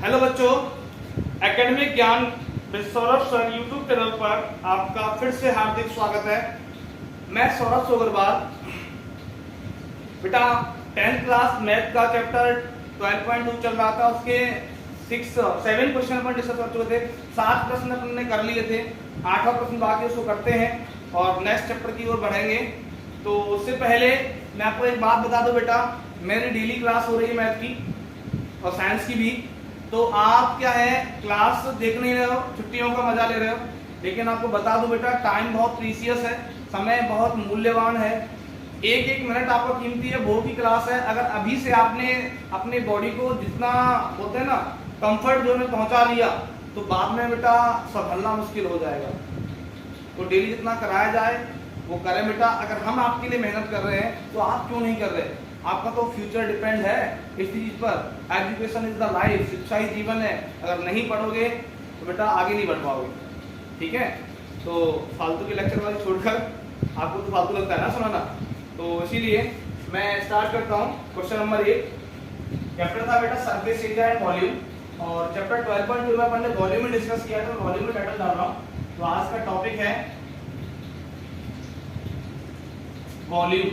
Hello बच्चों, academic ज्ञान with Saurabh sir YouTube channel पर आपका फिर से हार्दिक स्वागत है। मैं सौरभ सोगरवाल। बेटा 10th क्लास मैथ का चैप्टर 12.2 चल रहा था, उसके 7 क्वेश्चन अपन डिस्कस कर चुके थे। 7 प्रश्न अपन ने कर लिए थे, 8वां प्रश्न बाकी उसको करते हैं और नेक्स्ट चैप्टर की ओर बढ़ेंगे। तो उससे पहले मैं आपको एक बात बता दूं बेटा, मेरी डेली क्लास हो रही है मैथ की और साइंस की भी। तो आप क्या है, क्लास देख नहीं रहे हो, छुट्टियों का मजा ले रहे हो, लेकिन आपको बता दूं बेटा टाइम बहुत प्रीसियस है, समय बहुत मूल्यवान है। एक एक मिनट आपका कीमती है, बोर्ड की क्लास है। अगर अभी से आपने अपने बॉडी को जितना होता है ना कंफर्ट जोन में पहुंचा लिया तो बाद में बेटा संभलना मुश्किल हो जाएगा। तो डेली जितना कराया जाए वो करें बेटा। अगर हम आपके लिए मेहनत कर रहे हैं तो आप क्यों नहीं कर रहे? आपका तो फ्यूचर डिपेंड है इस चीज पर। एजुकेशन इज द लाइफ, शिक्षा ही जीवन है। अगर नहीं पढ़ोगे तो बेटा आगे नहीं बढ़ पाओगे, ठीक है? तो फालतू के लेक्चर वाले छोड़कर, आपको तो फालतू लगता है ना सुनाना, तो इसीलिए मैं स्टार्ट करता हूँ। क्वेश्चन नंबर 1 चैप्टर था बेटा सरफेस एरिया एंड वॉल्यूम, और चैप्टर 12.2 में अपन ने वॉल्यूम में डिस्कस किया था। वॉल्यूम में टाइटल डाल रहा हूँ। तो आज का टॉपिक है वॉल्यूम,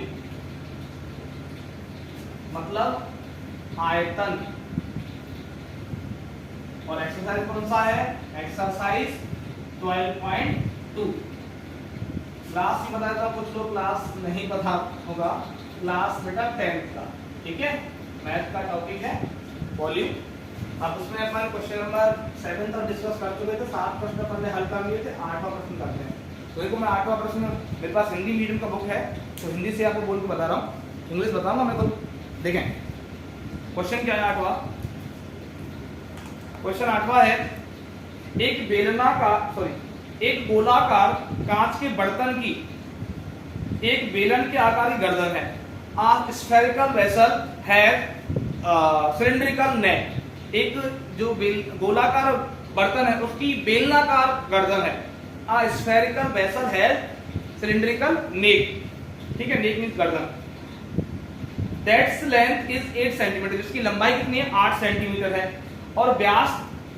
मतलब आयतन। और एक्सरसाइज कौन सा है? एक्सरसाइज 12.2। क्लास ही बताया था, कुछ लोग क्लास नहीं पता होगा। क्लास बेटा 10th का, ठीक है? मैथ का टॉपिक है वॉल्यूम। अब उसमें अपन क्वेश्चन नंबर 7 तक डिस्कस कर चुके थे। 7 प्रश्न अपन ने हल कर लिए थे, 8वां प्रश्न करते हैं। तो देखो मैं 8वां प्रश्न, मेरे पास हिंदी मीडियम का बुक है तो हिंदी से आपको बोल के बता रहा हूँ, इंग्लिश बताऊंगा मैं तो। देखें क्वेश्चन क्या है 8वां। क्वेश्चन 8वां है, एक गोलाकार कांच के बर्तन की एक बेलन के आकार की गर्दन है। A spherical vessel has cylindrical neck। एक जो गोलाकार बर्तन है उसकी बेलनाकार गर्दन है। A spherical vessel has cylindrical neck, ठीक है? neck मींस गर्दन। That's length is 8 सेंटीमीटर, जिसकी लंबाई कितनी है? 8 सेंटीमीटर है, और व्यास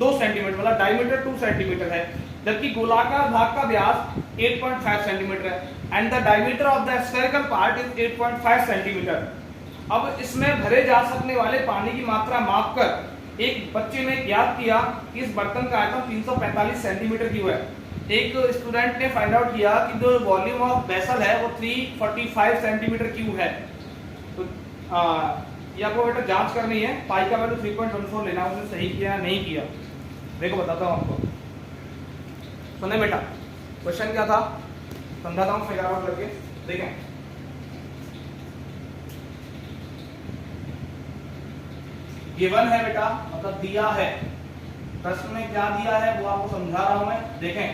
2 सेंटीमीटर, मतलब डायमीटर 2 सेंटीमीटर है, जबकि गोलाकार भाग का व्यास 8.5 सेंटीमीटर है। And the diameter of the spherical part is 8.5 centimetre. अब इसमें भरे जा सकने वाले पानी की मात्रा मापकर एक बच्चे ने ज्ञात किया कि इस बर्तन का आयतन 345 सेंटीमीटर क्यूब है। एक स्टूडेंट ने फाइंड आउट किया कि जो वॉल्यूम ऑफ वेसल है वो 345 सेंटीमीटर क्यूब है। तो ये आपको बेटा जांच करनी है। पाई का वैल्यू 3.14 लेना, उसने सही किया या नहीं किया। देखो बताता हूँ आपको, सुने बेटा। क्वेश्चन क्या था समझाता हूँ फिगर आउट करके। देखें गिवन है बेटा, मतलब दिया है। प्रश्न में क्या दिया है वो आपको समझा रहा हूं मैं। देखें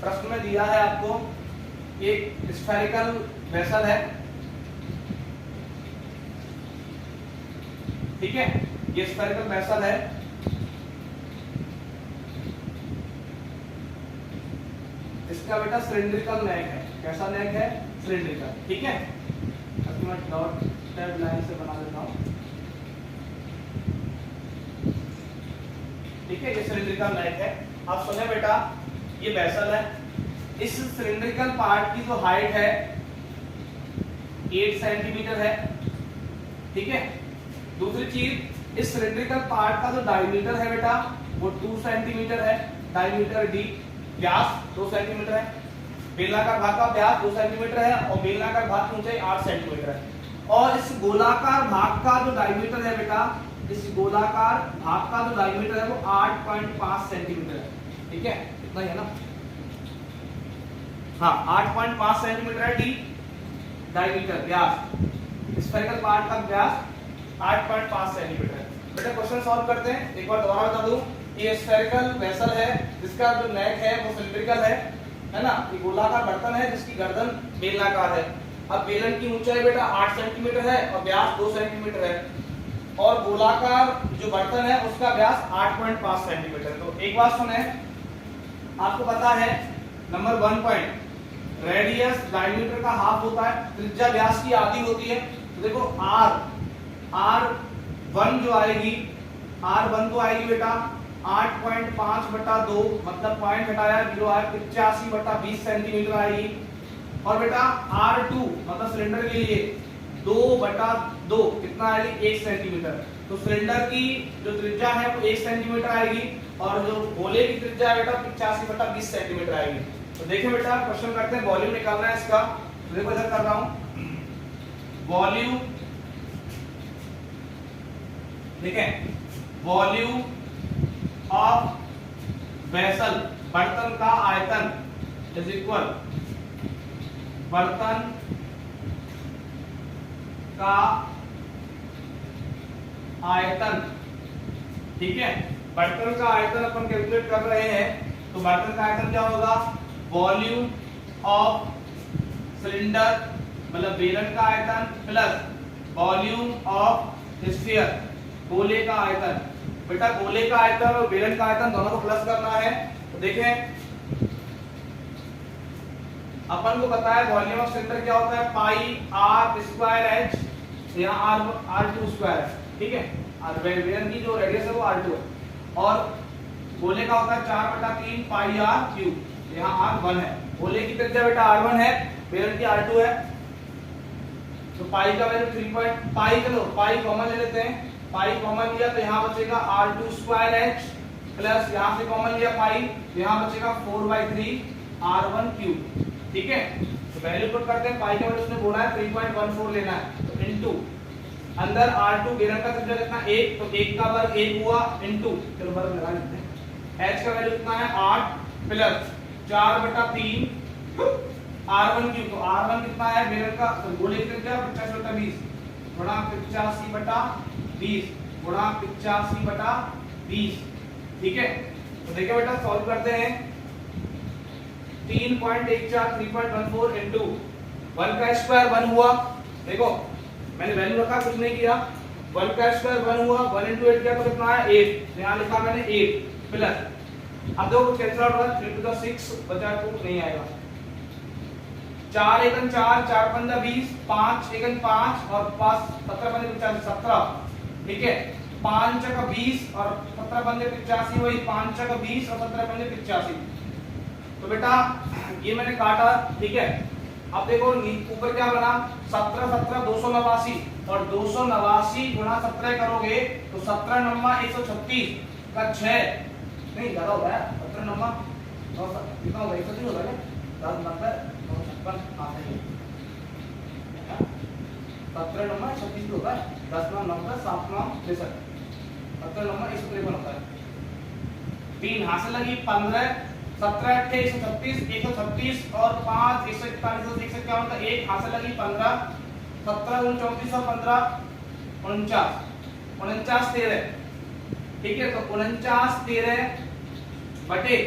प्रश्न में दिया है आपको एक स्फेरिकल वेसल है, ठीक है? ये स्फेरिकल वेसल है, इसका बेटा सिलिंड्रिकल नेक है। कैसा नेक है? सिलिंड्रिकल, ठीक है? अब मैं डॉटेड लाइन से बना देता हूं, ठीक है? ये सिलिंड्रिकल नेक है। अब सुने बेटा, ये वेसल है, इस सिलिंड्रिकल पार्ट की जो हाइट है 8 सेंटीमीटर है, ठीक है? दूसरी चीज, इस सिलिंड्रिकल पार्ट का जो डायमीटर है बेटा वो 2 सेंटीमीटर है, डायमीटर डी। व्यास 2 सेंटीमीटर है, बेलनाकार भाग का व्यास 2 सेंटीमीटर है, और बेलनाकार भाग की ऊंचाई 8 सेंटीमीटर है। और इस गोलाकार भाग का जो डायमीटर है बेटा, इस गोलाकार भाग का जो डायमीटर है वो 8.5 सेंटीमीटर है, ठीक है? इतना ही है ना? हाँ 8.5 सेंटीमीटर है डी डायमीटर व्यास। स्फेरिकल पार्ट का व्यास 8.5 सेंटीमीटर है। बेटा क्वेश्चन सॉल्व करते हैं। एक बार दोबारा बता दूं, ये स्फेरिकल वेसल है जिसका जो नेक है वो सिलिंड्रिकल है ना? ये गोलाकार बर्तन है जिसकी गर्दन बेलनाकार है। अब बेलन की ऊंचाई बेटा 8 सेंटीमीटर है और व्यास 2 सेंटीमीटर है, और गोलाकार जो बर्तन है उसका व्यास 8.5 सेंटीमीटर। तो एक बात सुने, आपको पता है नंबर 1 पॉइंट, रेडियस डायमीटर का हाफ होता है, त्रिज्या व्यास की आधी होती है। तो देखो R1 जो आएगी R1 तो आएगी बेटा 8.5/2, मतलब पॉइंट हटाया 0 आया 85/20 सेंटीमीटर आएगी। और बेटा R2 मतलब सिलेंडर के लिए 2/2 कितना आएगी 1 सेंटीमीटर। तो सिलेंडर की जो त्रिज्या है वो 1 सेंटीमीटर आएगी और जो गोले की त्रिज्या है बेटा 85/20 सेंटीमीटर आएगी। तो देखिए बेटा क्वेश्चन करते हैं, वॉल्यूम निकालना है इसका। तो देखो इधर कर रहा हूं, वॉल्यूम देखें, वॉल्यूम ऑफ वेसल बर्तन का आयतन इज इक्वल बर्तन का आयतन, ठीक है। बर्तन का आयतन अपन कैलकुलेट कर रहे हैं, तो बर्तन का आयतन क्या होगा, वॉल्यूम ऑफ सिलेंडर मतलब बेलन का आयतन प्लस वॉल्यूम ऑफ स्फीयर गोले का आयतन। बेटा गोले का आयतन और बेलन का आयतन दोनों को प्लस करना है। तो देखें अपन को पता है वॉल्यूम ऑफ सिलेंडर क्या होता है, पाई आर स्क्वायर एच, यहाँ R2 स्क्वायर है, ठीक है। और बेलन की जो रेडियस है वो R2 है, और गोले का होता है 4/3 पाई आर क्यूब, यहाँ R1 है। गोले की त्रिज्या बेटा R1 है, बेलन की R2 है। तो पाई का वैल्यू 3 पाई चलो पाई कॉमन ले लेते हैं, पाई कॉमन लिया तो यहाँ बचेगा R2 स्क्वायर एच प्लस यहाँ से कॉमन लिया पाई, यहाँ बचेगा 4/3 R1 क्यूब, ठीक है। तो वैल्यू पुट करते हैं, पाई का वैल्यू उसने बोला है 3.14 लेना है, तो इनटू अंदर R2 बेलन का त्रिज्या कितना 1, तो 1 का वर्ग 1 हुआ इनटू, चलो वर्ग लगा लेते हैं, h का वैल्यू कितना है 8 प्लस 4/3 R1 क्यूब। तो R1 कितना है बेलन का, तो गोले की त्रिज्या 85/20 गुणा 85/20 गुणा 85/20, ठीक है। तो देखिए बेटा सॉल्व करते हैं, 3.14 3.14 इनटू 1 का स्क्वायर 1 हुआ, देखो मैंने वैल्यू रखा कुछ नहीं किया, 1 का स्क्वायर 1 हुआ, 1 इनटू 8 किया तो कितना है 8, यहाँ लिखा मैंने 8 प्लस, अब देखो कुछ कैंसिल आउट होगा, 3 to the 6 बचा 2 नहीं आएगा, 4 एकन 4 4 पंजा 20 5 एकन 5 और 5 17 पंजे 17, ठीक है। 5 का 20 और 17 पंजे 85, वही 5 का 20 और 17 पंजे 85। तो बेटा ये मैंने काटा, ठीक है। अब देखो ऊपर क्या बना, 17 17 289 और 289 गुणा 17 करोगे तो 17 नंबर 136 का 6 नहीं ज्यादा होगा यार, 17 नंबर कितना होगा 130 होगा क्या, 10 नंबर 56 आता है, 17 नंबर 36 होगा, 10 नंबर 7 नंबर 63, 17 नंबर 153 होता है। 3 हाथ से लगी 15 17 8 136 136 और 5 141 151 का 1 हाथ से लगी 15 17 34 और 15 49 49 13, ठीक है। तो 49 13 बटे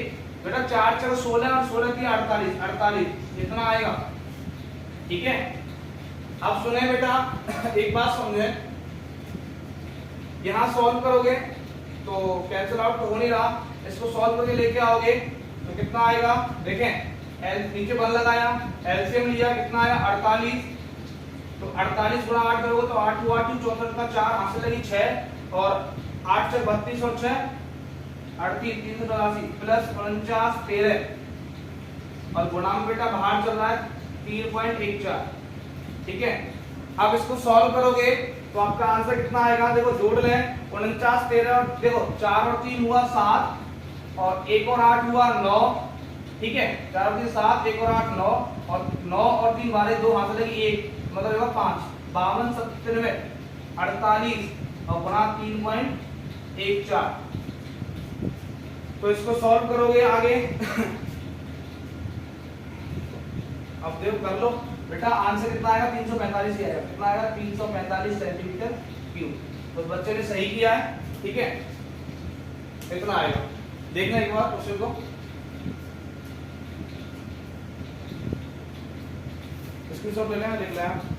बेटा 4 4 16 और 16 की 48 48 इतना आएगा, ठीक है। अब सुने बेटा एक बात समझे, यहां सॉल्व करोगे तो कैंसिल आउट तो हो नहीं रहा, इसको सॉल्व करके लेके आओगे तो कितना आएगा, देखें एल नीचे 1 लगाया, एलसीएम लिया कितना आया 48, तो 48 गुणा 8 करोगे तो 8 हुआ 2 64 का 4 हाथ से लगी 6 और 8 से 32 और 6 38 384 प्लस 49 13 और गुणांक बेटा बाहर चल रहा है 3.14, ठीक है। अब इसको सॉल्व करोगे तो आपका आंसर कितना आएगा, देखो जोड़ लें 49 13 और देखो 4 और 3 हुआ 7 और 1 और 8 हुआ 9, ठीक है। 4 और 3 7 1 और 8 9 और 9 और 3 वाले 2 हाथ से लगी 1 मतलब होगा 5 52 97 48 और गुणा 3.14। तो इसको सॉल्व करोगे आगे अब देखो कर लो बेटा, आंसर कितना आएगा 345 ही आएगा, कितना आएगा 345 सेंटीमीटर क्यूब। तो बच्चे ने सही किया है, ठीक है, इतना आएगा। देखना एक बार क्वेश्चन को, स्क्रीनशॉट ले लेना, देख लें।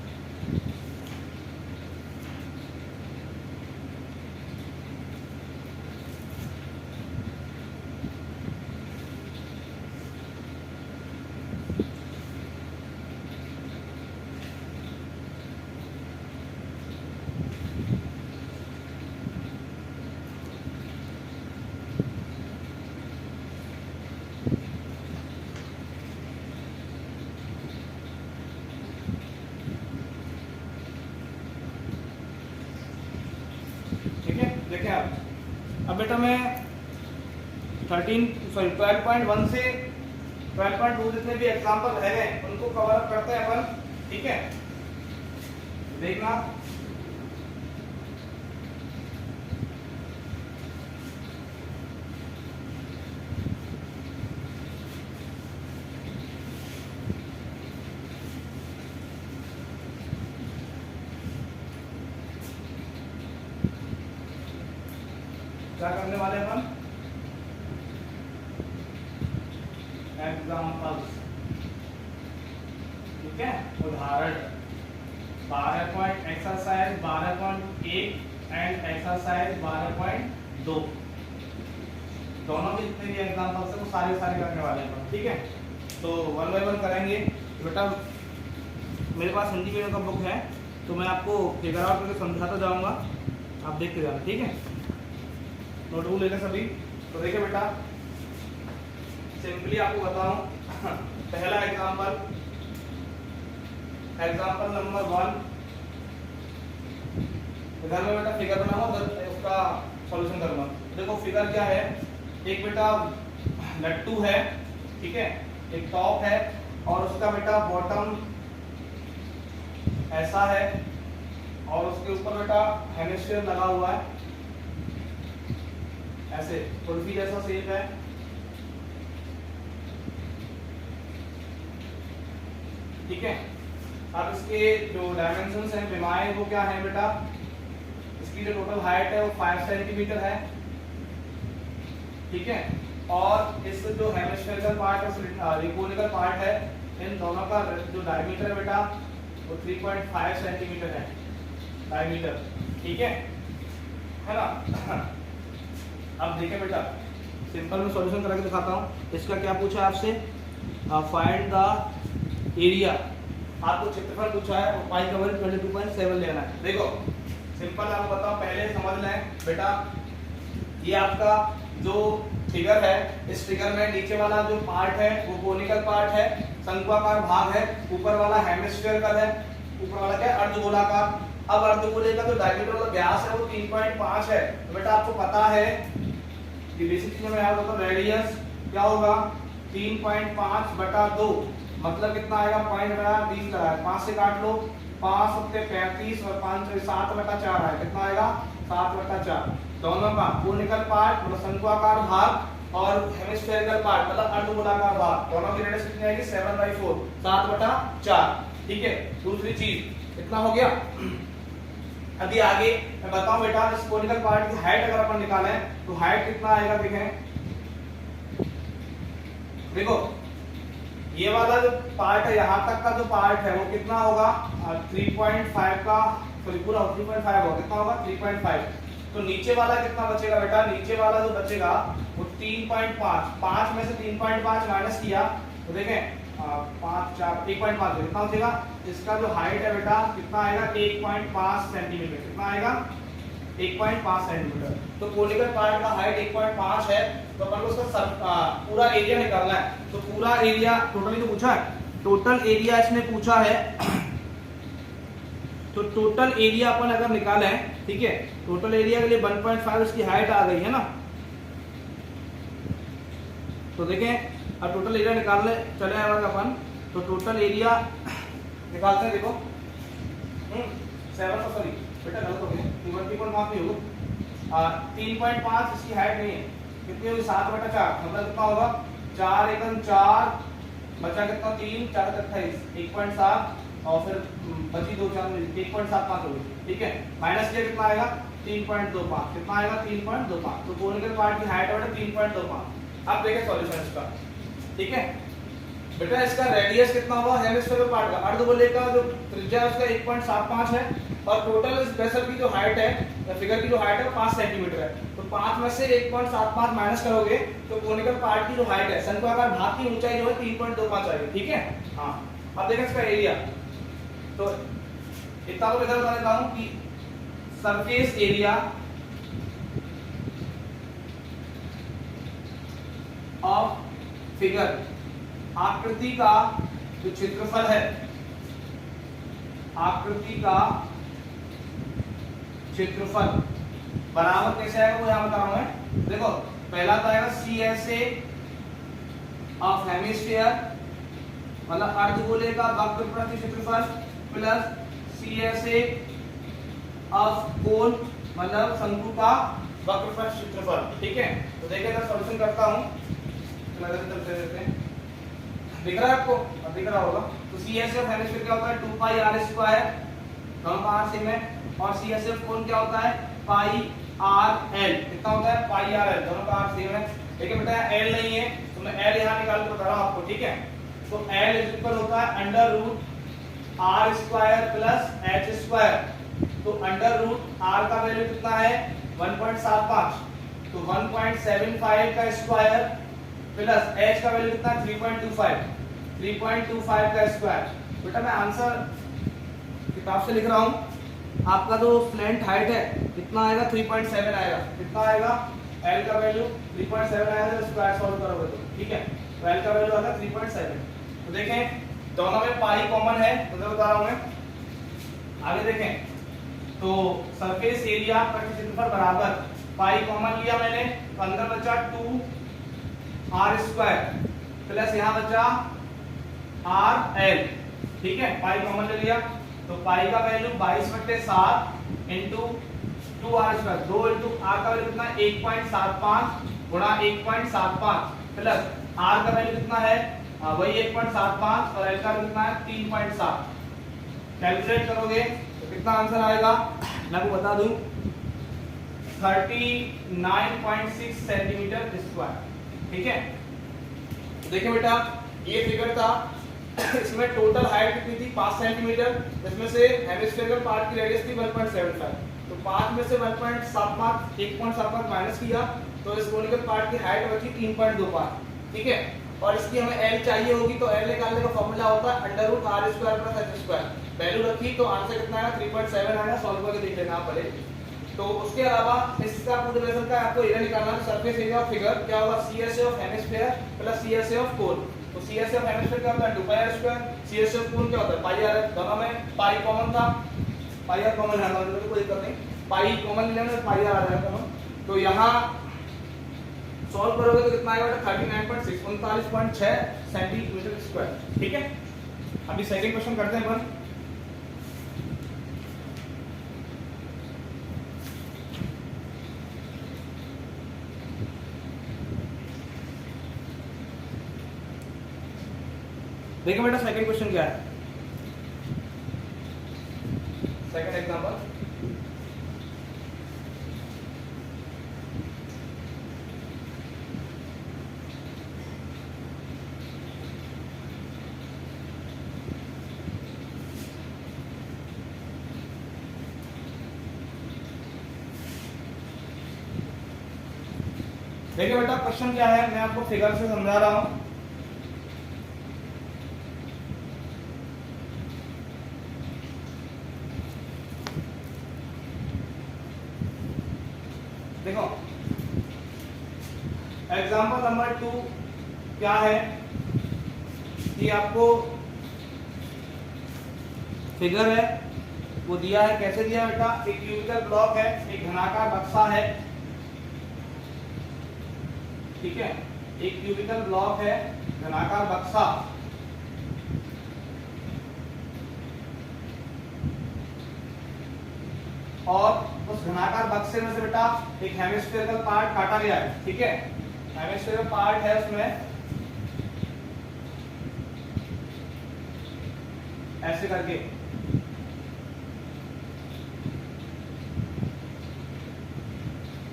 देखें अब बेटा मैं 12.1 से 12.2 जितने भी एग्जाम्पल रह गए उनको कवर अप करते हैं अपन, ठीक है। देखना क्या करने वाले अपन, एग्जाम्पल्स, ठीक है। उदाहरण 12 एक्सरसाइज 12.1 एंड एक्सरसाइज 12.2 दोनों के जितने भी एग्जाम्पल्स है वो सारे करने वाले हैं, ठीक है। तो 1 बाय 1 करेंगे। बेटा मेरे पास हिंदी मीडियम का बुक है तो मैं आपको फिगर आउट करके समझाता जाऊंगा, आप देखते जाना, ठीक है। नोटबुक लेना सभी। तो देखिए बेटा सिंपली आपको बताऊं पहला एग्जाम्पल नंबर 1, इधर में बेटा फिगर बनाऊंगा उधर उसका सॉल्यूशन करूंगा। देखो फिगर क्या है, एक बेटा लट्टू है, ठीक है, एक टॉप है और उसका बेटा बॉटम ऐसा है और उसके ऊपर बेटा हेमिस्फीयर लगा हुआ है, ऐसे कुल्फी जैसा शेप है, ठीक है। अब इसके जो डायमेंशंस हैं विमाएं वो क्या है बेटा, इसकी जो टोटल हाइट है वो 5 सेंटीमीटर है, ठीक है। और इस जो हेमिस्फेरिकल पार्ट है रिकोनिकल पार्ट है, इन दोनों का जो डायमीटर है बेटा वो 3.5 सेंटीमीटर है डायमीटर, ठीक है ना। अब देखिए बेटा सिंपल में सॉल्यूशन करके दिखाता हूँ। इसका क्या पूछा है आपसे, फाइंड द एरिया, आपको क्षेत्रफल पूछा है और पाई कवर 22.7 लेना है। देखो सिंपल आपको बताओ, पहले समझ लें बेटा, ये आपका जो फिगर है, इस फिगर में नीचे वाला जो पार्ट है वो कोनिकल पार्ट है, शंक्वाकार भाग है, ऊपर वाला हेमिस्फेरिकल है, ऊपर वाला क्या है अर्धगोलाकार। अब अर्धगोले का जो डायमीटर वाला व्यास है वो 3.5 है। तो बेटा आपको पता है कि बेसिक चीजों में याद होता है रेडियस क्या होगा 3.5/2, मतलब कितना आएगा, पॉइंट लगाया 20 लगाया, 5 से काट लो, 5 × 35 और 5 से 7/4 है, कितना आएगा 7/4। दोनों का कोनिकल पार्ट मतलब शंक्वाकार भाग और हेमिस्फेरिकल पार्ट मतलब अर्धगोलाकार भाग, दोनों की रेडियस कितनी आएगी 7/4, 7/4, ठीक है। दूसरी चीज कितना हो गया, अभी आगे मैं बताऊं बेटा, इस कोनिकल पार्ट की हाइट अगर अपन निकालें तो हाइट कितना आएगा, देखें देखो ये वाला जो पार्ट है यहाँ तक का जो पार्ट है वो कितना होगा 3.5 का, सॉरी पूरा 3.5 होगा, कितना होगा 3.5। तो नीचे वाला कितना बचेगा बेटा, नीचे वाला जो बचेगा वो 3.5, 5 में से 3.5 माइनस किया तो देखें 5 4 1.5 कितना बचेगा, इसका जो हाइट है बेटा कितना आएगा 1.5 सेंटीमीटर, कितना आएगा 1.5 सेंटीमीटर। तो कोनिकल पार्ट का हाइट 1.5 है, तो अपन को उसका पूरा एरिया निकालना है। तो पूरा एरिया टोटली तो पूछा है, टोटल एरिया इसने पूछा है, तो टोटल एरिया अपन अगर निकालें, ठीक है, टोटल एरिया के लिए 1.5 इसकी हाइट आ गई है ना। तो देखें अब टोटल एरिया निकालने चले आएगा अपन, तो टोटल एरिया निकालते हैं, देखो 7 सॉरी बेटा गलत हो गया, 20.5 नहीं होगा, 3.5 इसकी हाइट नहीं है, कितनी होगी 7/4, मतलब कितना होगा 4 × 4 बचा कितना 3 4 × 28 1.7 और फिर बची 2 4 1.75 होगी, ठीक है। माइनस किया कितना आएगा 3.25, कितना आएगा 3.25। तो कोनिकल पार्ट की हाइट है 3.25। अब देखें सॉल्यूशन इसका, ठीक है बेटा। इसका रेडियस कितना होगा हेमिस्फेरिकल पार्ट का, अर्धगोले का जो त्रिज्या है उसका 1.75 है और टोटल इस वेसल की जो हाइट है, फिगर की जो हाइट है 5 सेंटीमीटर है। तो 5 में से 1.75 माइनस करोगे तो कोनिकल पार्ट की जो हाइट है, शंक्वाकार भाग की ऊंचाई जो है 3.25 आएगी, ठीक है। हाँ अब देखें इसका एरिया, तो इतना तो इधर बता देता हूं कि सरफेस एरिया ऑफ फिगर, आकृति का जो क्षेत्रफल है, आकृति का क्षेत्रफल बराबर कैसे आएगा वो यहाँ बता रहा हूँ मैं। देखो पहला तो आएगा C S A of hemisphere मतलब अर्धगोले का वक्र प्रति क्षेत्रफल plus C S A of cone मतलब शंकु का वक्र प्रति क्षेत्रफल। ठीक है, तो देखिए मैं सॉल्यूशन करता हूँ, चलते रहते हैं। दिख रहा है आपको? अब दिख रहा होगा। तो सी एस एफ हेमिस्फीयर क्या होता है 2 पाई आर स्क्वायर, दोनों का आर सेम है, और सी एस एफ कोण क्या होता है पाई आर एल। कितना होता है पाई आर एल, दोनों का आर सेम है। लेकिन बेटा एल नहीं है तो मैं एल यहाँ निकाल के बता रहा हूँ आपको। ठीक है, तो एल इक्वल होता है under root R square plus H square. तो अंडर रूट आर का वैल्यू कितना है 1.75, तो 1.75 का स्क्वायर प्लस एच का वैल्यू कितना 3.25 का स्क्वायर। बेटा मैं आंसर किताब से लिख रहा हूँ, आपका जो स्लैंट हाइट है कितना आएगा 3.7 आएगा। कितना आएगा एल का वैल्यू 3.7 आएगा जब स्क्वायर सॉल्व करोगे तो। ठीक है, तो एल का वैल्यू आएगा 3.7। तो देखें दोनों में पाई कॉमन है तो मैं बता रहा हूँ मैं। आगे देखें तो सरफेस एरिया प्रति क्षेत्रफल बराबर पाई कॉमन लिया मैंने तो अंदर बचा 2 आर स्क्वायर प्लस यहाँ बचा आर एल। ठीक है, पाई कॉमन ले लिया तो पाई का value 22/7 into 2 R square, 2 into R का वैल्यू कितना 1.75 गुणा 1.75 प्लस आर का वैल्यू कितना है वही 1.75 और एल का वैल्यू कितना है 3.7। कैलकुलेट करोगे तो कितना आंसर आएगा मैं आपको बता दूं 39.6 सेंटीमीटर स्क्वायर। ठीक है, देखिए बेटा ये फिगर था, इसमें टोटल हाइट कितनी थी 5 सेंटीमीटर, इसमें से हेमिस्फेरिकल पार्ट की रेडियस थी 1.75, तो 5 में से 1.75 माइनस किया तो इस कोनिकल पार्ट की हाइट बची 3.25। ठीक है, और इसकी हमें एल चाहिए होगी तो एल निकालने का फॉर्मूला होता है under root R square plus H square. Value रखी तो आंसर कितना आएगा 3.7 आएगा। सॉल्व करके देख लेना आप पहले। तो उसके अलावा इसका पूरे रिलेशन का आपको एरिया निकालना है। सरफेस एरिया ऑफ फिगर क्या होगा CSA of hemisphere plus CSA of cone. तो सीएसए ऑफ हेमिस्फीयर क्या होता है 2 pi r square, CSA of cone क्या होता है पाई आर। दोनों में पाई कॉमन था, पाई आर कॉमन है तो कोई दिक्कत नहीं, पाई कॉमन लेना है पाई आर आ जाएगा कॉमन। तो यहाँ सॉल्व करोगे तो कितना आएगा 39.6 39.6 सेंटीमीटर स्क्वायर। ठीक है, अभी सेकंड क्वेश्चन करते हैं अपन। देखिए बेटा सेकंड क्वेश्चन क्या है, सेकंड एग्जांपल। देखिए बेटा क्वेश्चन क्या है मैं आपको फिगर से समझा रहा हूं। देखो एग्जांपल नंबर 2 क्या है कि आपको फिगर है वो दिया है। कैसे दिया है बेटा, एक क्यूबिकल ब्लॉक है, एक घनाकार बक्सा है। ठीक है, एक क्यूबिकल ब्लॉक है, घनाकार बक्सा, और उस घनाकार बक्से में से बेटा एक हेमिस्फेरिकल पार्ट काटा गया है। ठीक है, हेमिस्फेरिकल पार्ट है उसमें ऐसे करके।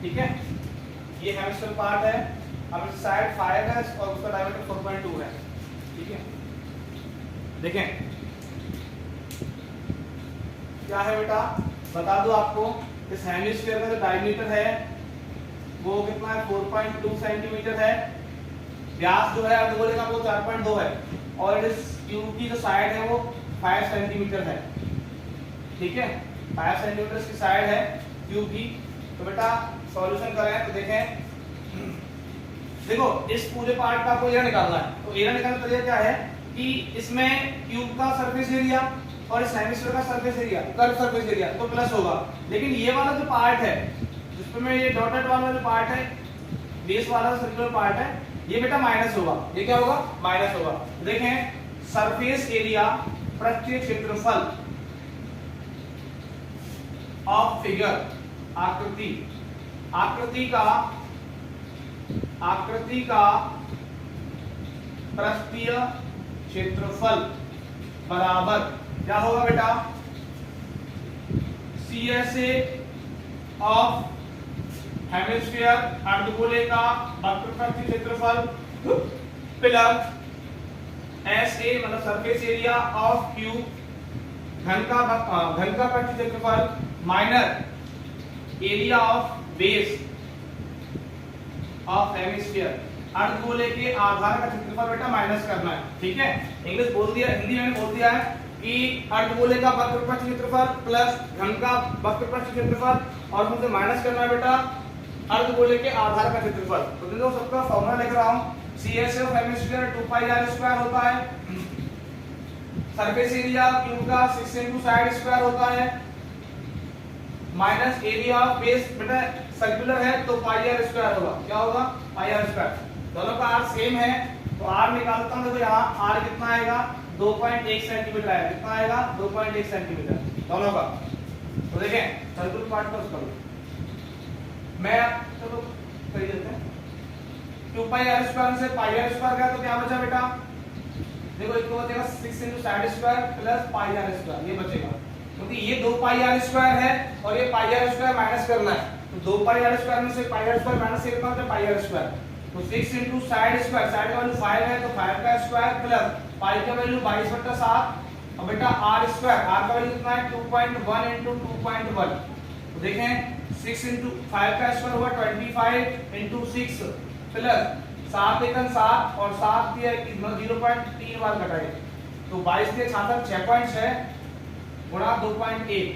ठीक है, ये हेमिस्फेरिकल पार्ट है, अब इस साइड 5 है और उसका डायमीटर 4.2 है। ठीक है, देखें क्या है बेटा बता दो आपको, इस हेमिस्फीयर का जो डायमीटर है वो कितना है 4.2 सेंटीमीटर है। व्यास जो है अर्धगोले का वो 4.2 है और इस क्यूब की जो साइड है वो 5 सेंटीमीटर है। ठीक है, 5 सेंटीमीटर इसकी साइड है क्यूब की। तो बेटा सॉल्यूशन करें तो देखें, देखो इस पूरे पार्ट का आपको एरिया निकालना है। तो एरिया निकालने का तरीका क्या है कि इसमें क्यूब का सरफेस एरिया और इस हेमिस्फीयर का surface area, curve surface area तो प्लस होगा। लेकिन ये वाला जो पार्ट है जिसमें ये डॉटेड वाला जो पार्ट है, बेस वाला सर्कुलर पार्ट है, ये बेटा माइनस होगा। ये क्या होगा? माइनस होगा। देखें सरफेस एरिया पृष्ठीय क्षेत्रफल ऑफ फिगर, आकृति का पृष्ठीय क्षेत्रफल बराबर क्या होगा बेटा? CSA ऑफ हेमिस्फीयर, अर्धगोले का वक्र पृष्ठीय क्षेत्रफल, प्लस SA मतलब सरफेस एरिया ऑफ क्यूब, घन का पृष्ठीय क्षेत्रफल, minus area of base of hemisphere, अर्धगोले के आधार का क्षेत्रफल बेटा माइनस करना है। ठीक है, इंग्लिश बोल दिया, हिंदी में बोल दिया है कि अर्धगोले का वक्र पृष्ठीय क्षेत्रफल प्लस घन का वक्र पृष्ठीय क्षेत्रफल और उनसे माइनस करना है बेटा अर्धगोले के आधार का क्षेत्रफल। तो देखो सबका फॉर्मूला लिख रहा हूं, CSA ऑफ हेमिस्फीयर 2πr² होता है, सरफेस एरिया क्यूब का 6 × साइड स्क्वायर होता है, माइनस एरिया ऑफ बेस बेटा सर्कुलर है तो πr² होगा। क्या होगा? πr²। दोनों का r सेम है तो r निकालता हूं। देखो यहाँ r कितना आएगा? 2.1 सेंटीमीटर आएगा। कितना आएगा? 2.1 सेंटीमीटर दोनों का। तो देखें सर्कुलर पार्ट को करो, मैं चलो कर देते हैं। 2πr² से πr² गया तो क्या बचा बेटा? देखो इसको बचेगा 6 × साइड स्क्वायर प्लस πr², ये बचेगा क्योंकि ये 2πr² है और ये πr² माइनस करना है। तो 2πr² में से πr² माइनस कितना होता है? πr²। तो 6 × साइड स्क्वायर, साइड का वैल्यू 5 है तो 5 का स्क्वायर प्लस पाई का वैल्यू 22/7 और बेटा r², r का वैल्यू कितना है? 2.1 × 2.1। तो देखें 6 × 5 का स्क्वायर होगा 25 × 6 प्लस 7 × 7 और 7 दिया 0.3 बार कटाए तो 22 के 66 6.6 गुणा 2.1।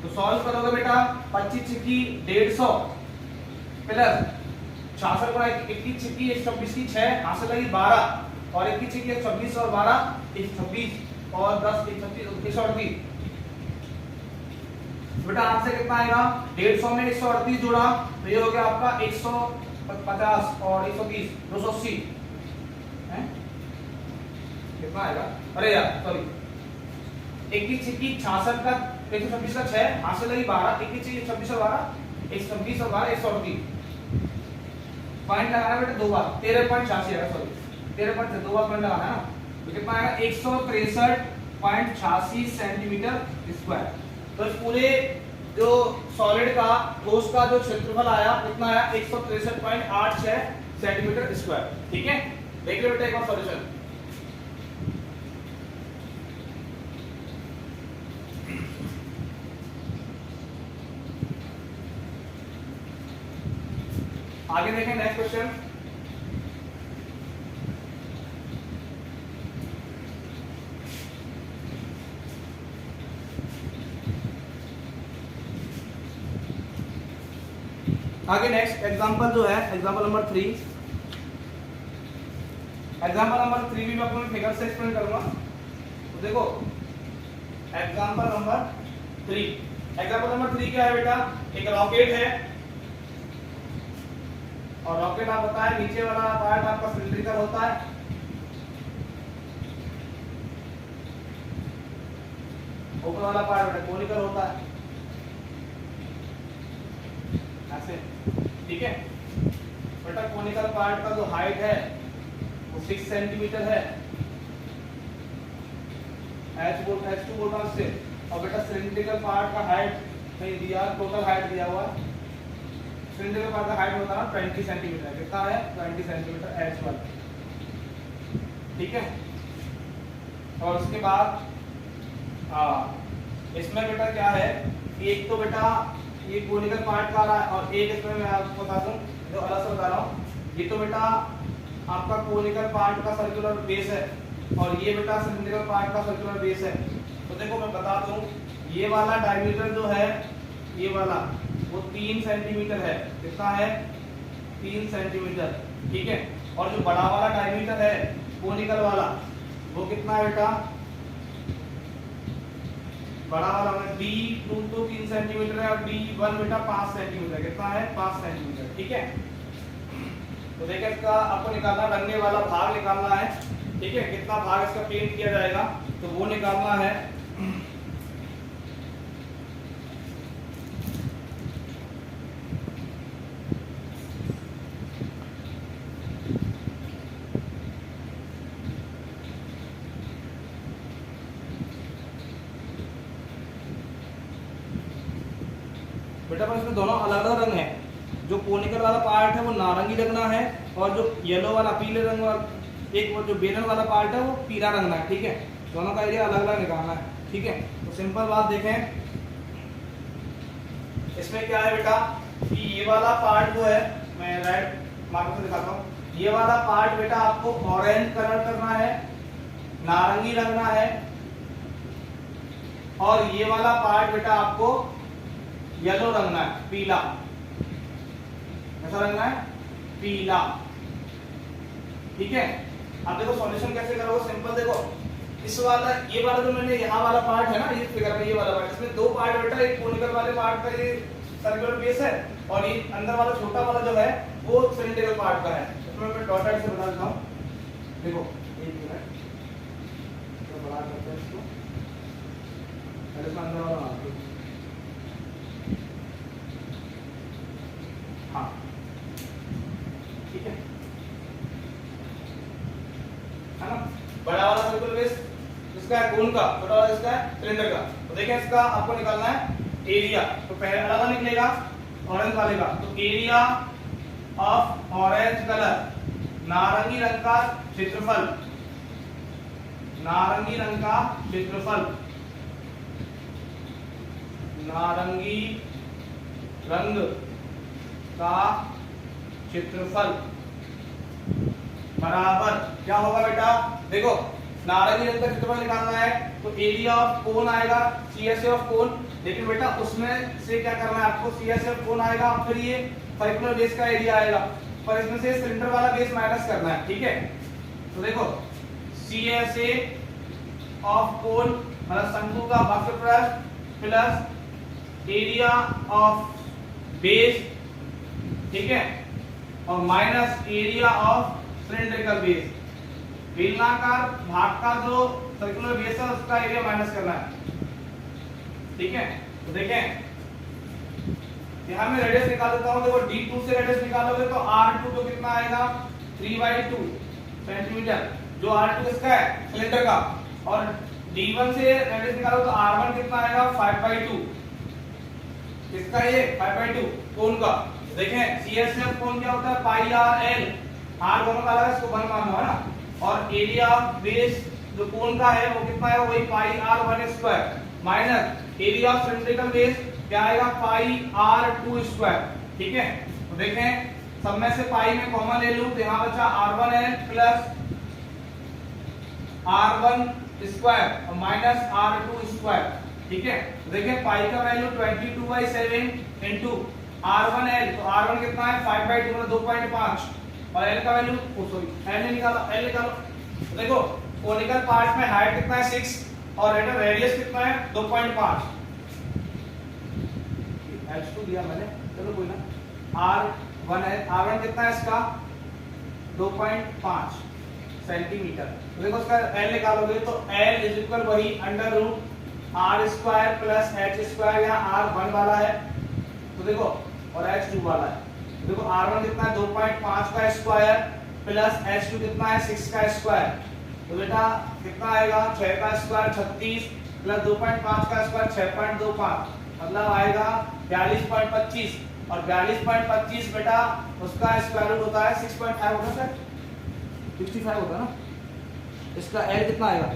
तो सॉल्व करोगे बेटा 25 छिकी 150 प्लस 66 गुणा 21 छिकी 126 की 6 हाथ से लगी 12 और 21 छिकी 126 और 12 126 और 10 136 138। बेटा आंसर से कितना आएगा? 150 में 138 जोड़ा तो ये हो गया आपका 150 और 130 280 है। कितना आएगा? अरे यार सॉरी 21 छिकी 66 का 126 का 6 हाथ से लगी 12 21 छिकी 126 और 12 126 और 12 138। पॉइंट लगाना बेटा दो बार 13.86 है, सॉरी 13 दो बार पॉइंट लगाना है ना। तो कितना आएगा? 163.86 सेंटीमीटर स्क्वायर। तो इस पूरे जो सॉलिड का ठोस का जो क्षेत्रफल आया कितना आया? 163.86 सेंटीमीटर स्क्वायर। ठीक है, देख लो बेटा एक बार सॉल्यूशन। आगे देखें नेक्स्ट क्वेश्चन। आगे नेक्स्ट एग्जांपल जो है एग्जांपल नंबर 3। एग्जांपल नंबर 3 भी मैं आपको फिगर से एक्सप्लेन करूंगा। तो देखो एग्जांपल नंबर 3 क्या है बेटा? एक रॉकेट है और रॉकेट आप बताएं नीचे वाला पार्ट आपका सिलिंड्रिकल होता है, ऊपर वाला पार्ट बेटा कोनिकल होता है ऐसे। ठीक है बेटा, कोनिकल पार्ट का जो हाइट है वो 6 सेंटीमीटर है, h2 बोलना उससे। और बेटा सिलिंड्रिकल पार्ट का हाइट नहीं दिया, टोटल हाइट दिया हुआ है। सिलिंडर पार्ट का हाइट होता है 20 सेंटीमीटर। कितना है? 20 सेंटीमीटर h1। ठीक है, और उसके बाद इसमें बेटा क्या है कि एक तो बेटा ये कोनिकल पार्ट का रहा है और एक इसमें मैं आपको बता दूं जो अलग से बता रहा हूँ। ये तो बेटा आपका कोनिकल पार्ट का सर्कुलर बेस है और ये बेटा सिलिंड्रिकल पार्ट का सर्कुलर बेस है। तो देखो मैं बता दूं ये वाला डायमीटर जो है ये वाला वो 3 सेंटीमीटर है। कितना है? 3 सेंटीमीटर। ठीक है, और जो बड़ा वाला डायमीटर है कोनिकल वाला वो कितना है बेटा? बड़ा वाला हमें D2 तो 3 सेंटीमीटर है और D1 बेटा 5 सेंटीमीटर, कितना है 5 सेंटीमीटर, ठीक है। तो देखिए इसका आपको निकालना, रंगने वाला भाग निकालना है, ठीक है, कितना भाग इसका पेंट किया जाएगा तो वो निकालना है। बेटा पर इसमें दोनों अलग अलग रंग है, जो कोनिकल वाला पार्ट है वो नारंगी रंगना है और जो येलो वाला पीले रंग वाला, एक वो जो बेलन वाला पार्ट है वो पीला रंगना है, ठीक है। दोनों का एरिया अलग अलग निकालना है, ठीक है। तो सिंपल बात देखें, इसमें क्या है बेटा कि ये वाला पार्ट जो है, मैं रेड मार्कर से दिखाता हूँ, ये वाला पार्ट बेटा आपको ऑरेंज कलर करना है, नारंगी रंगना है, और ये वाला पार्ट बेटा आपको येलो रंगना है, पीला, कैसा रंगना है, पीला, ठीक है। अब देखो सॉल्यूशन कैसे करोगे, सिंपल देखो, इस वाला ये वाला जो मैंने यहाँ वाला पार्ट है ना, ये फिगर में ये वाला पार्ट, इसमें दो पार्ट बेटा, एक कोनिकल वाले पार्ट का ये सर्कुलर बेस है और ये अंदर वाला छोटा वाला जो है वो सिलिंड्रिकल पार्ट का है। इसमें मैं डॉटेड से बता देता हूँ, देखो एक मिनट तो बड़ा करते हैं इसको, पहले इसमें अंदर वाला बनाते हैं, हाँ ठीक है ना। बड़ा वाला सर्कुलर बेस इसका है कोन का, छोटा वाला इसका है सिलेंडर का। तो देखें इसका आपको निकालना है एरिया, तो पहले अलग निकलेगा ऑरेंज वाले का, तो एरिया ऑफ ऑरेंज कलर, नारंगी रंग का क्षेत्रफल, नारंगी रंग का क्षेत्रफल, नारंगी रंग का क्षेत्रफल बराबर क्या होगा बेटा, देखो नारंगी रंग का क्षेत्रफल निकालना है तो एरिया ऑफ कोन आएगा, सीएसए ऑफ कोन, लेकिन बेटा उसमें से क्या करना है आपको, सीएसए ऑफ कोन आएगा, फिर ये सर्कुलर बेस का एरिया आएगा, पर इसमें से सिलेंडर वाला बेस माइनस करना है, ठीक है। तो देखो सीएसए ऑफ कोन मतलब शंकु का वक्रपृष्ठ प्लस एरिया ऑफ बेस, ठीक है, और minus area of cylindrical base, बेलनाकार भाग का जो सर्कुलर बेस है उसका एरिया माइनस करना है, ठीक है। तो देखें यहां मैं रेडियस निकाल देता हूं, देखो D2 से रेडियस निकालोगे तो R2 तो कितना आएगा 3/2 सेंटीमीटर, जो R2 इसका है सिलेंडर का, और D1 से रेडियस निकालो तो R1 कितना आएगा 5/2, इसका ये 5/2 कोन का। देखें सीएसए ऑफ कोन क्या होता है पाई आर एल, आर दोनों का अलग है, इसको 1 मानना है ना, और एरिया ऑफ बेस जो कोन का है वो कितना है, वही pi r 1 square minus area of cylindrical base क्या आएगा पाई आर 2 स्क्वायर, ठीक है। तो देखें सब में से पाई में कॉमन ले लूं तो यहां बचा r1l प्लस r1 स्क्वायर और माइनस r2 स्क्वायर, ठीक है। तो देखें पाई का वैल्यू 22/7 इनटू r1l, तो r1 कितना है 5/2 मतलब 2.5 और l का वैल्यू l निकालो, l निकालो। तो देखो कोनिकल पार्ट में हाइट कितना है 6 और रेडियस कितना है 2.5, h2 दिया मैंने, चलो कोई ना, r1 है, r1 कितना है इसका 2.5 सेंटीमीटर। तो देखो इसका l निकालोगे तो l इज इक्वल वही under root r square plus h square, यहाँ r1 वाला है तो देखो और h2 वाला है, तो देखो r1 कितना है 2.5 का स्क्वायर प्लस h2 कितना है 6 का स्क्वायर, तो बेटा कितना आएगा 6 का स्क्वायर 36 प्लस 2.5 का स्क्वायर 6.25 मतलब आएगा 42.25, और 42.25 बेटा उसका स्क्वायर रूट होता है 6.5 होता है सर, 65 होता है ना, इसका l कितना आएगा,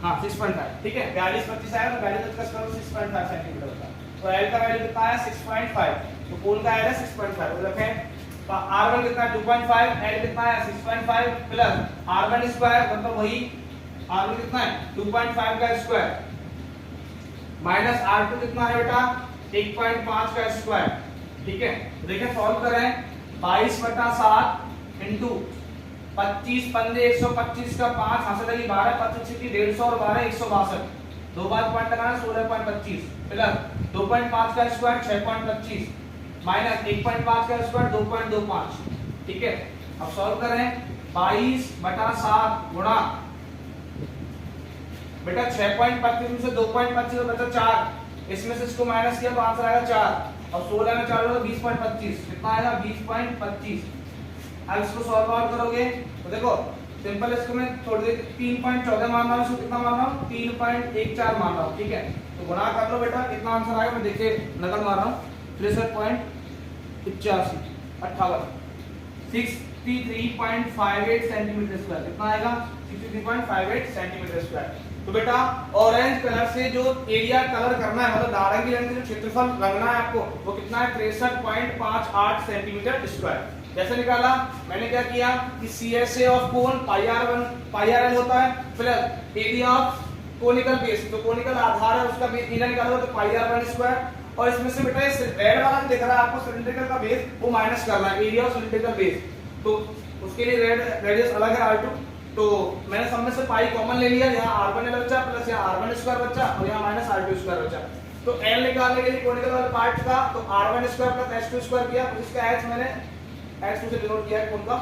हाँ 6.5, ठीक है, 42-25 आएगा तो 42 का स्क्वायर रूट 6.5 सेंटीमीटर होता है, तो l का वैल्यू कितना है 6.5, तो कोन का आएगा 6.5, तो रखें तो r1 कितना है 2.5, l कितना है 6.5 प्लस r1 स्क्वायर मतलब वही r1 कितना है 2.5 का स्क्वायर माइनस r2 कितना है बेटा 1.5 का स्क्वायर, ठीक है। तो देखिए सॉल्व करें 22/7 इनटू 25 पंजे 125 का 5 हाथ से लगी 12 25 की 150 और 12 162, दो बार पॉइंट लगाना 16.25 प्लस 2.5 का स्क्वायर 6.25 माइनस 1.5 का स्क्वायर 2.25। ठीक है, अब सॉल्व करें 22/7 गुणा बेटा 6.25 में से 2.25 बचा 4, इसमें से इसको माइनस किया तो आंसर आएगा 4 और 16 में 4 होगा 20.25, कितना आएगा 20.25। अब इसको सॉल्व आउट करोगे तो देखो सिंपल, इसको मैं थोड़ी देर 3.14 मान रहा हूं, इसको कितना मान रहा हूं 3.14 मान रहा हूं। ठीक है, तो गुणा कर लो बेटा, कितना आंसर आएगा मैं देखिए नकल मार रहा हूं 63.85 63.58 सेंटीमीटर स्क्वायर, कितना आएगा 63.58 सेंटीमीटर स्क्वायर। तो बेटा ऑरेंज कलर से जो एरिया कलर करना है, मतलब नारंगी रंग से जो क्षेत्रफल रंगना है आपको, वो कितना है 63.58 सेंटीमीटर स्क्वायर। जैसे निकाला मैंने क्या किया कि CSA ऑफ कोन पाई/1 होता है plus area of conical base, जो कोनिकल आधार है उसका बेस एरिया निकाला तो पाई/1 स्क्वायर। और इसमें से बेटा इस रेड वाला दिख रहा है आपको सिलिंड्रिकल का बेस, वो माइनस करना है एरिया ऑफ सिलिंड्रिकल बेस, तो उसके लिए रेडियस अलग है R2। तो मैंने सब में से पाई कॉमन ले लिया, यहाँ R1 बचा प्लस यहाँ R1 स्क्वायर बचा और यहाँ माइनस R2 स्क्वायर बचा। तो L निकालने के लिए कोनिकल वाले पार्ट का तो R1 square plus H2 square किया, इसका H मैंने H2 से डिनोट किया है कोन का,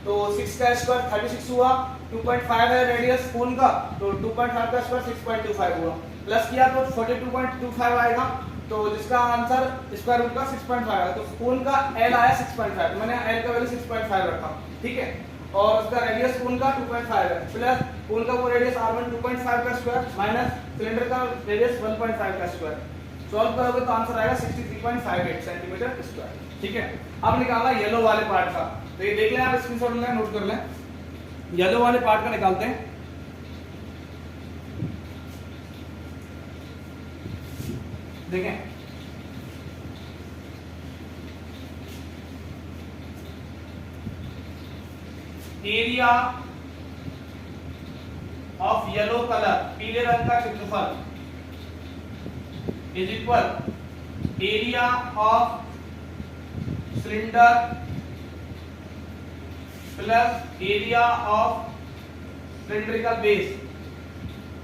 तो 6 का स्क्वायर 36 हुआ, 2.5 है रेडियस कोन का, तो 2.5 का स्क्वायर 6.25 हुआ, प्लस किया तो 42.25 आएगा, तो जिसका आंसर स्क्वायर रूट का 6.5 है। तो कोन का L आया 6.5, तो मैंने L का वैल्यू 6.5 रखा। ठीक है, और उसका रेडियस कोन का 2.5 है प्लस कोन का वो रेडियस R1 2.5 का स्क्वायर माइनस सिलेंडर का रेडियस 1.5 का स्क्वायर। सॉल्व करोगे तो आंसर आएगा 63.58 सेंटीमीटर स्क्वायर। ठीक है, अब निकाला येलो वाले पार्ट का, तो ये देख लें आप, स्क्रीनशॉट लें, नोट कर लें। येलो वाले पार्ट का निकालते हैं। देखें एरिया ऑफ येलो कलर, पीले रंग का क्षेत्रफल is equal area of cylinder plus area of cylindrical base,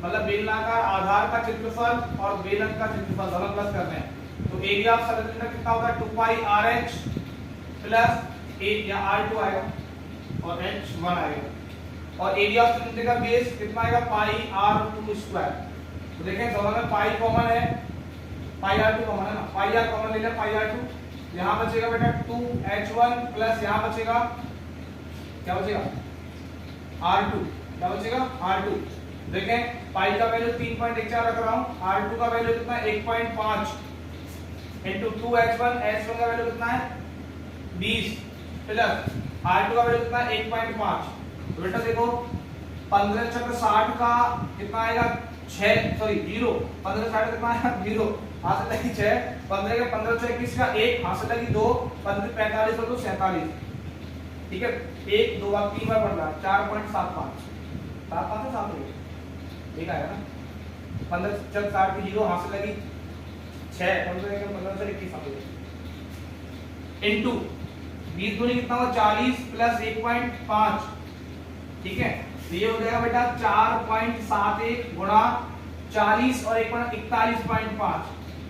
मतलब बेलनाकार आधार का क्षेत्रफल और बेलन का क्षेत्रफल दोनों प्लस करते हैं। तो एरिया ऑफ सिलेंडर कितना होगा 2πRH प्लस या R2 आएगा और H1 आएगा, और एरिया ऑफ सिलिंड्रिकल बेस कितना आएगा πR2 स्क्वायर। तो देखें दोनों में पाई कॉमन है, πR2 कॉमन है ना, πR कॉमन ले लिया πR2, यहाँ बचेगा बेटा 2H1 प्लस यहाँ बचेगा क्या बचेगा R2, क्या बचेगा R2। देखें पाई का वैल्यू 3.14 रख रहा हूँ, R2 का वैल्यू कितना है 1.5 इंटू 2H1, H1 का वैल्यू कितना है 20 प्लस R2 का वैल्यू कितना है 1.5। तो बेटा देखो 15 चक्र 60 का कितना आएगा 6 सॉरी 0, 15 60 कितना आएगा 0, हाथ से लगी 6, 15 के 15 से 21 का 1, हाथ से लगी 2, 15 45 और 2 47। ठीक है, 1 2 बार 3 बार बढ़ रहा 4.75 7 5 7 ठीक आएगा ना। 15 चक्र 60 की 0, हाथ से लगी 6, 15 के 15 से 21 इनटू 20 दूनी कितना होगा 40 प्लस 1.5। ठीक है, ये हो जाएगा बेटा 4.71 गुणा 40 और 41.5,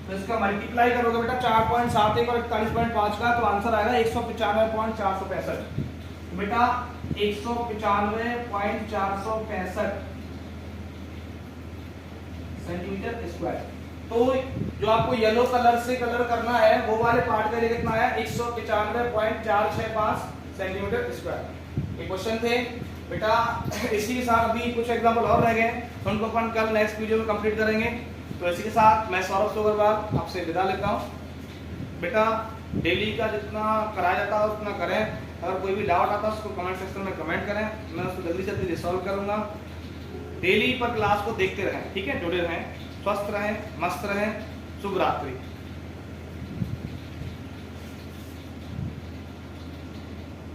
तो इसका मल्टीप्लाई करोगे बेटा 4.71 और 41.5 का, तो आंसर आएगा 195.465। बेटा 195.465 सेंटीमीटर स्क्वायर। तो जो आपको येलो कलर से कलर करना है वो वाले पार्ट का कितना आया 195.465 सेंटीमीटर स्क्वायर। ये क्वेश्चन थे बेटा। इसी के साथ अभी कुछ एग्जांपल और रह गए, तो उनको अपन कल नेक्स्ट वीडियो में कंप्लीट करेंगे। तो इसी के साथ मैं सौरभ सोगरवाल आपसे विदा लेता हूँ। बेटा डेली का जितना कराया जाता है उतना करें, अगर कोई भी डाउट आता है उसको कमेंट सेक्शन में कमेंट करें, मैं उसको जल्दी से जल्दी रिसॉल्व करूँगा। डेली पर क्लास को देखते रहें, ठीक है, जुड़े रहें, स्वस्थ रहें, मस्त रहें। शुभ रात्रि।